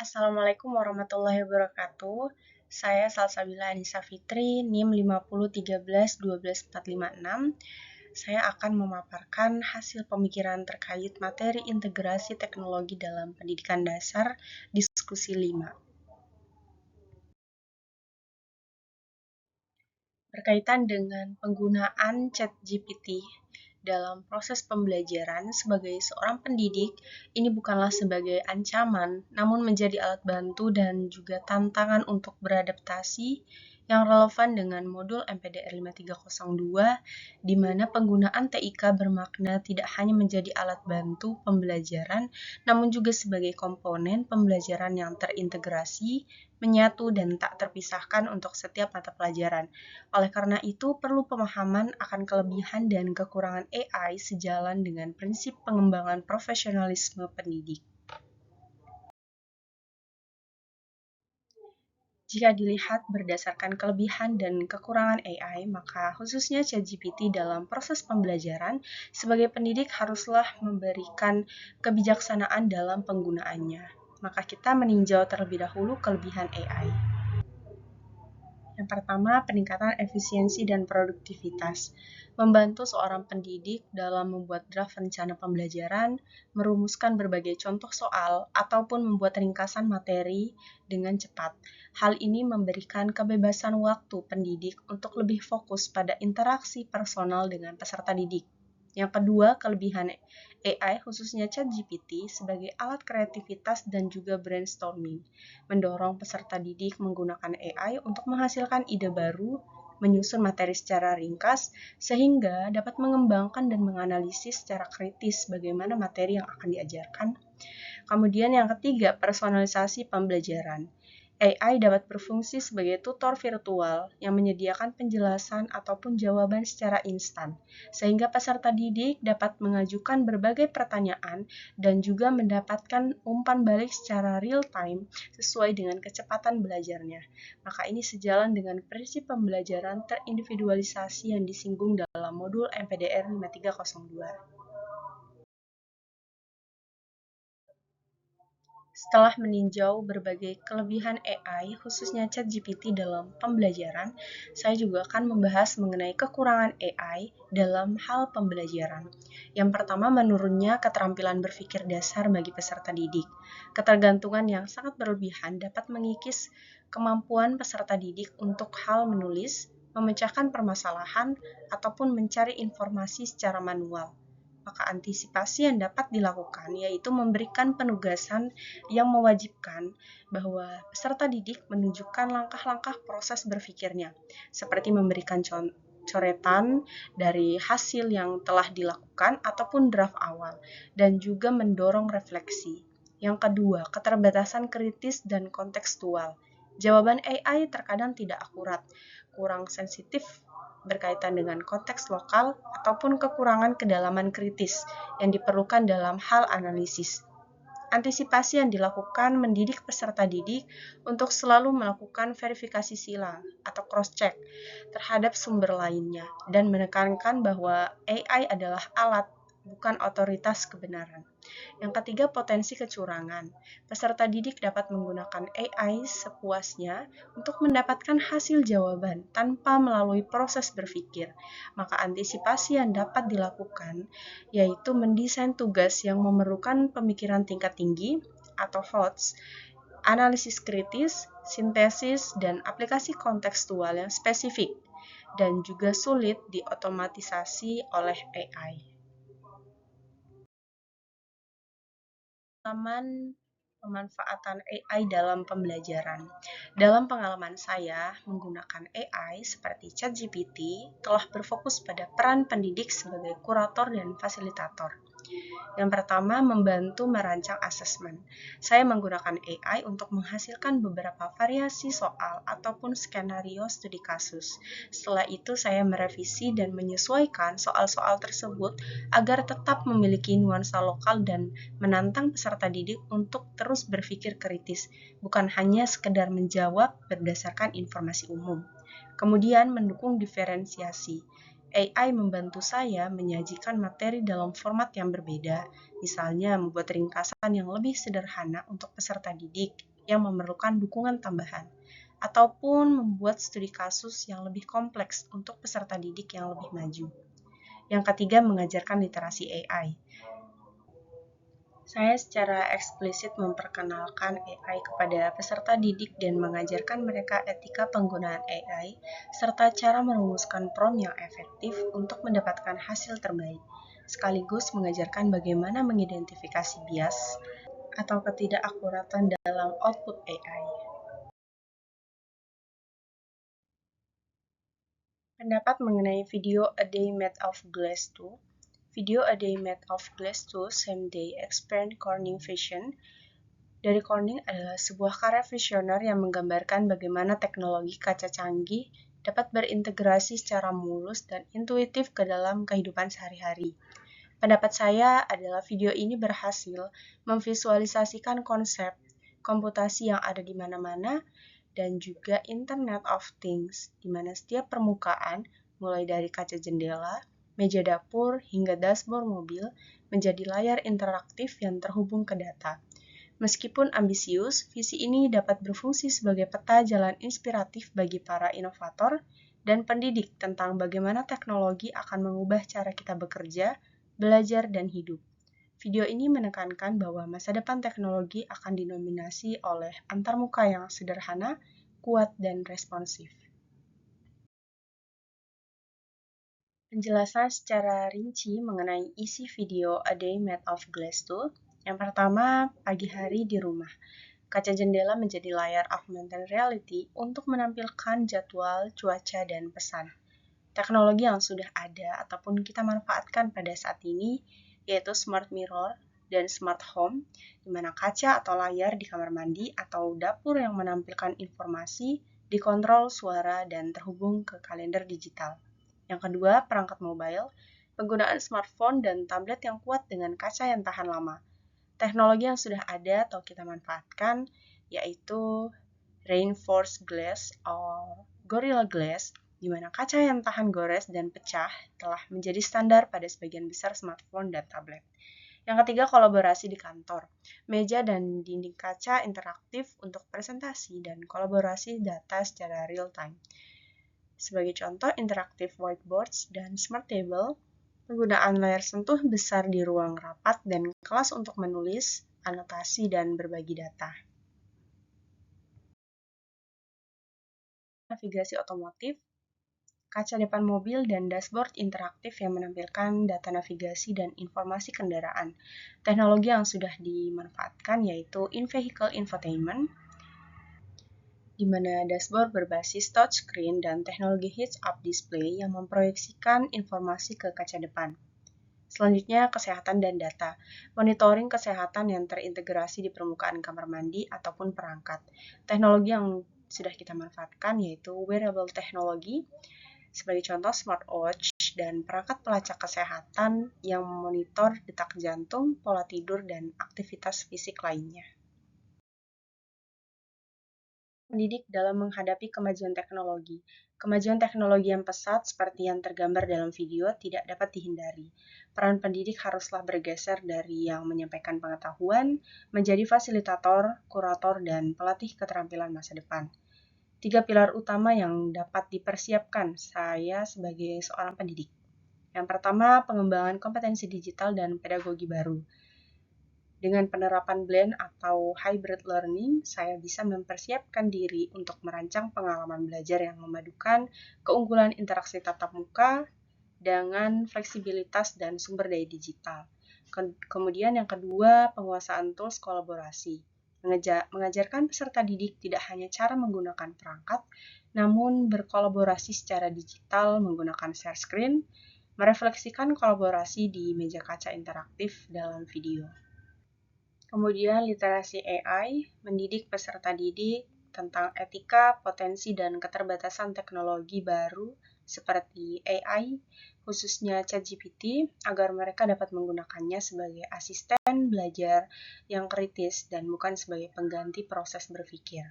Assalamualaikum warahmatullahi wabarakatuh. Saya Salsabila Anissa Fitri, NIM 5013-12456. Saya akan memaparkan hasil pemikiran terkait materi integrasi teknologi dalam pendidikan dasar, diskusi 5. Berkaitan dengan penggunaan ChatGPT dalam proses pembelajaran sebagai seorang pendidik, ini bukanlah sebagai ancaman, namun menjadi alat bantu dan juga tantangan untuk beradaptasi yang relevan dengan modul MPDR 5302, di mana penggunaan TIK bermakna tidak hanya menjadi alat bantu pembelajaran, namun juga sebagai komponen pembelajaran yang terintegrasi, menyatu, dan tak terpisahkan untuk setiap mata pelajaran. Oleh karena itu, perlu pemahaman akan kelebihan dan kekurangan AI sejalan dengan prinsip pengembangan profesionalisme pendidik. Jika dilihat berdasarkan kelebihan dan kekurangan AI, maka khususnya ChatGPT dalam proses pembelajaran, sebagai pendidik haruslah memberikan kebijaksanaan dalam penggunaannya. Maka kita meninjau terlebih dahulu kelebihan AI. Yang pertama, peningkatan efisiensi dan produktivitas. Membantu seorang pendidik dalam membuat draft rencana pembelajaran, merumuskan berbagai contoh soal, ataupun membuat ringkasan materi dengan cepat. Hal ini memberikan kebebasan waktu pendidik untuk lebih fokus pada interaksi personal dengan peserta didik. Yang kedua, kelebihan AI khususnya ChatGPT sebagai alat kreativitas dan juga brainstorming, mendorong peserta didik menggunakan AI untuk menghasilkan ide baru, menyusun materi secara ringkas, sehingga dapat mengembangkan dan menganalisis secara kritis bagaimana materi yang akan diajarkan. Kemudian yang ketiga, personalisasi pembelajaran. AI dapat berfungsi sebagai tutor virtual yang menyediakan penjelasan ataupun jawaban secara instan, sehingga peserta didik dapat mengajukan berbagai pertanyaan dan juga mendapatkan umpan balik secara real-time sesuai dengan kecepatan belajarnya. Maka ini sejalan dengan prinsip pembelajaran terindividualisasi yang disinggung dalam modul MPDR 5302. Setelah meninjau berbagai kelebihan AI, khususnya ChatGPT dalam pembelajaran, saya juga akan membahas mengenai kekurangan AI dalam hal pembelajaran. Yang pertama, menurunnya keterampilan berpikir dasar bagi peserta didik. Ketergantungan yang sangat berlebihan dapat mengikis kemampuan peserta didik untuk hal menulis, memecahkan permasalahan, ataupun mencari informasi secara manual. Maka antisipasi yang dapat dilakukan yaitu memberikan penugasan yang mewajibkan bahwa peserta didik menunjukkan langkah-langkah proses berpikirnya, seperti memberikan coretan dari hasil yang telah dilakukan ataupun draft awal, dan juga mendorong refleksi. Yang kedua, keterbatasan kritis dan kontekstual. Jawaban AI terkadang tidak akurat, kurang sensitif berkaitan dengan konteks lokal ataupun kekurangan kedalaman kritis yang diperlukan dalam hal analisis. Antisipasi yang dilakukan mendidik peserta didik untuk selalu melakukan verifikasi silang atau cross-check terhadap sumber lainnya dan menekankan bahwa AI adalah alat, bukan otoritas kebenaran. Yang ketiga, potensi kecurangan. Peserta didik dapat menggunakan AI sepuasnya untuk mendapatkan hasil jawaban tanpa melalui proses berpikir. Maka antisipasi yang dapat dilakukan yaitu mendesain tugas yang memerlukan pemikiran tingkat tinggi atau HOTS, analisis kritis, sintesis, dan aplikasi kontekstual yang spesifik dan juga sulit diotomatisasi oleh AI. Pengalaman pemanfaatan AI dalam pembelajaran. Dalam pengalaman saya, menggunakan AI seperti ChatGPT telah berfokus pada peran pendidik sebagai kurator dan fasilitator. Yang pertama, membantu merancang asesmen. Saya menggunakan AI untuk menghasilkan beberapa variasi soal ataupun skenario studi kasus. Setelah itu, saya merevisi dan menyesuaikan soal-soal tersebut agar tetap memiliki nuansa lokal dan menantang peserta didik untuk terus berpikir kritis, bukan hanya sekedar menjawab berdasarkan informasi umum. Kemudian, mendukung diferensiasi. AI membantu saya menyajikan materi dalam format yang berbeda, misalnya membuat ringkasan yang lebih sederhana untuk peserta didik yang memerlukan dukungan tambahan, ataupun membuat studi kasus yang lebih kompleks untuk peserta didik yang lebih maju. Yang ketiga, mengajarkan literasi AI. Saya secara eksplisit memperkenalkan AI kepada peserta didik dan mengajarkan mereka etika penggunaan AI, serta cara merumuskan prompt yang efektif untuk mendapatkan hasil terbaik, sekaligus mengajarkan bagaimana mengidentifikasi bias atau ketidakakuratan dalam output AI. Pendapat mengenai video A Day Made of Glass 2. Video A Day Made of Glass 2 Same Day Expand Corning Vision dari Corning adalah sebuah karya visioner yang menggambarkan bagaimana teknologi kaca canggih dapat berintegrasi secara mulus dan intuitif ke dalam kehidupan sehari-hari. Pendapat saya adalah video ini berhasil memvisualisasikan konsep komputasi yang ada di mana-mana dan juga Internet of Things, di mana setiap permukaan, mulai dari kaca jendela, meja dapur, hingga dashboard mobil, menjadi layar interaktif yang terhubung ke data. Meskipun ambisius, visi ini dapat berfungsi sebagai peta jalan inspiratif bagi para inovator dan pendidik tentang bagaimana teknologi akan mengubah cara kita bekerja, belajar, dan hidup. Video ini menekankan bahwa masa depan teknologi akan didominasi oleh antarmuka yang sederhana, kuat, dan responsif. Penjelasan secara rinci mengenai isi video A Day Made of Glass 2. Yang pertama, pagi hari di rumah. Kaca jendela menjadi layar augmented reality untuk menampilkan jadwal, cuaca, dan pesan. Teknologi yang sudah ada ataupun kita manfaatkan pada saat ini yaitu smart mirror dan smart home, di mana kaca atau layar di kamar mandi atau dapur yang menampilkan informasi dikontrol suara dan terhubung ke kalender digital. Yang kedua, perangkat mobile, penggunaan smartphone dan tablet yang kuat dengan kaca yang tahan lama. Teknologi yang sudah ada atau kita manfaatkan yaitu reinforced glass atau Gorilla Glass, di mana kaca yang tahan gores dan pecah telah menjadi standar pada sebagian besar smartphone dan tablet. Yang ketiga, kolaborasi di kantor. Meja dan dinding kaca interaktif untuk presentasi dan kolaborasi data secara real time. Sebagai contoh, interaktif whiteboards dan smart table, penggunaan layar sentuh besar di ruang rapat dan kelas untuk menulis, anotasi, dan berbagi data. Navigasi otomotif, kaca depan mobil dan dashboard interaktif yang menampilkan data navigasi dan informasi kendaraan. Teknologi yang sudah dimanfaatkan yaitu in-vehicle infotainment, di mana dashboard berbasis touchscreen dan teknologi heads-up display yang memproyeksikan informasi ke kaca depan. Selanjutnya, kesehatan dan data. Monitoring kesehatan yang terintegrasi di permukaan kamar mandi ataupun perangkat. Teknologi yang sudah kita manfaatkan yaitu wearable technology, sebagai contoh smartwatch dan perangkat pelacak kesehatan yang memonitor detak jantung, pola tidur, dan aktivitas fisik lainnya. Pendidik dalam menghadapi kemajuan teknologi. Kemajuan teknologi yang pesat seperti yang tergambar dalam video tidak dapat dihindari. Peran pendidik haruslah bergeser dari yang menyampaikan pengetahuan menjadi fasilitator, kurator, dan pelatih keterampilan masa depan. 3 pilar utama yang dapat dipersiapkan saya sebagai seorang pendidik. Yang pertama, pengembangan kompetensi digital dan pedagogi baru. Dengan penerapan blend atau hybrid learning, saya bisa mempersiapkan diri untuk merancang pengalaman belajar yang memadukan keunggulan interaksi tatap muka dengan fleksibilitas dan sumber daya digital. Kemudian yang kedua, penguasaan tools kolaborasi. Mengajarkan peserta didik tidak hanya cara menggunakan perangkat, namun berkolaborasi secara digital menggunakan share screen, merefleksikan kolaborasi di meja kaca interaktif dalam video. Kemudian literasi AI, mendidik peserta didik tentang etika, potensi, dan keterbatasan teknologi baru seperti AI, khususnya ChatGPT, agar mereka dapat menggunakannya sebagai asisten belajar yang kritis dan bukan sebagai pengganti proses berpikir.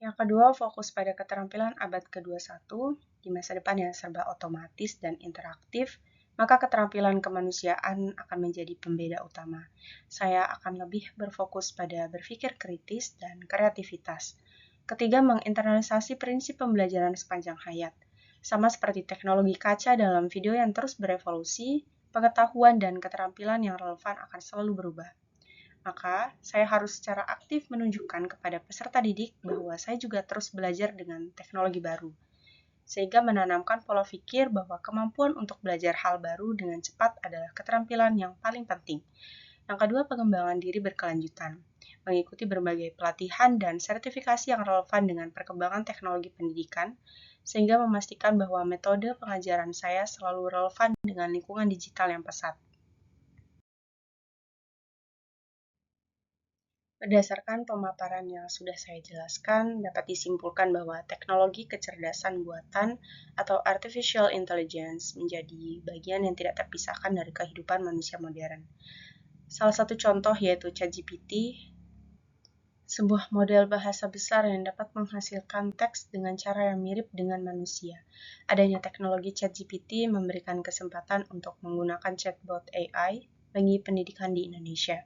Yang kedua, fokus pada keterampilan abad ke-21 di masa depan yang serba otomatis dan interaktif, maka keterampilan kemanusiaan akan menjadi pembeda utama. Saya akan lebih berfokus pada berpikir kritis dan kreativitas. Ketiga, menginternalisasi prinsip pembelajaran sepanjang hayat. Sama seperti teknologi kaca dalam video yang terus berevolusi, pengetahuan dan keterampilan yang relevan akan selalu berubah. Maka, saya harus secara aktif menunjukkan kepada peserta didik bahwa saya juga terus belajar dengan teknologi baru, sehingga menanamkan pola pikir bahwa kemampuan untuk belajar hal baru dengan cepat adalah keterampilan yang paling penting. Yang kedua, pengembangan diri berkelanjutan, mengikuti berbagai pelatihan dan sertifikasi yang relevan dengan perkembangan teknologi pendidikan, sehingga memastikan bahwa metode pengajaran saya selalu relevan dengan lingkungan digital yang pesat. Berdasarkan pemaparan yang sudah saya jelaskan, dapat disimpulkan bahwa teknologi kecerdasan buatan atau artificial intelligence menjadi bagian yang tidak terpisahkan dari kehidupan manusia modern. Salah satu contoh yaitu ChatGPT, sebuah model bahasa besar yang dapat menghasilkan teks dengan cara yang mirip dengan manusia. Adanya teknologi ChatGPT memberikan kesempatan untuk menggunakan chatbot AI bagi pendidikan di Indonesia,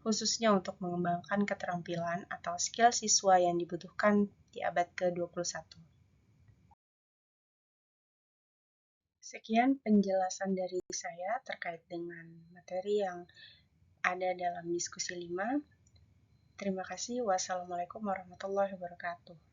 khususnya untuk mengembangkan keterampilan atau skill siswa yang dibutuhkan di abad ke-21. Sekian penjelasan dari saya terkait dengan materi yang ada dalam diskusi 5. Terima kasih. Wassalamualaikum warahmatullahi wabarakatuh.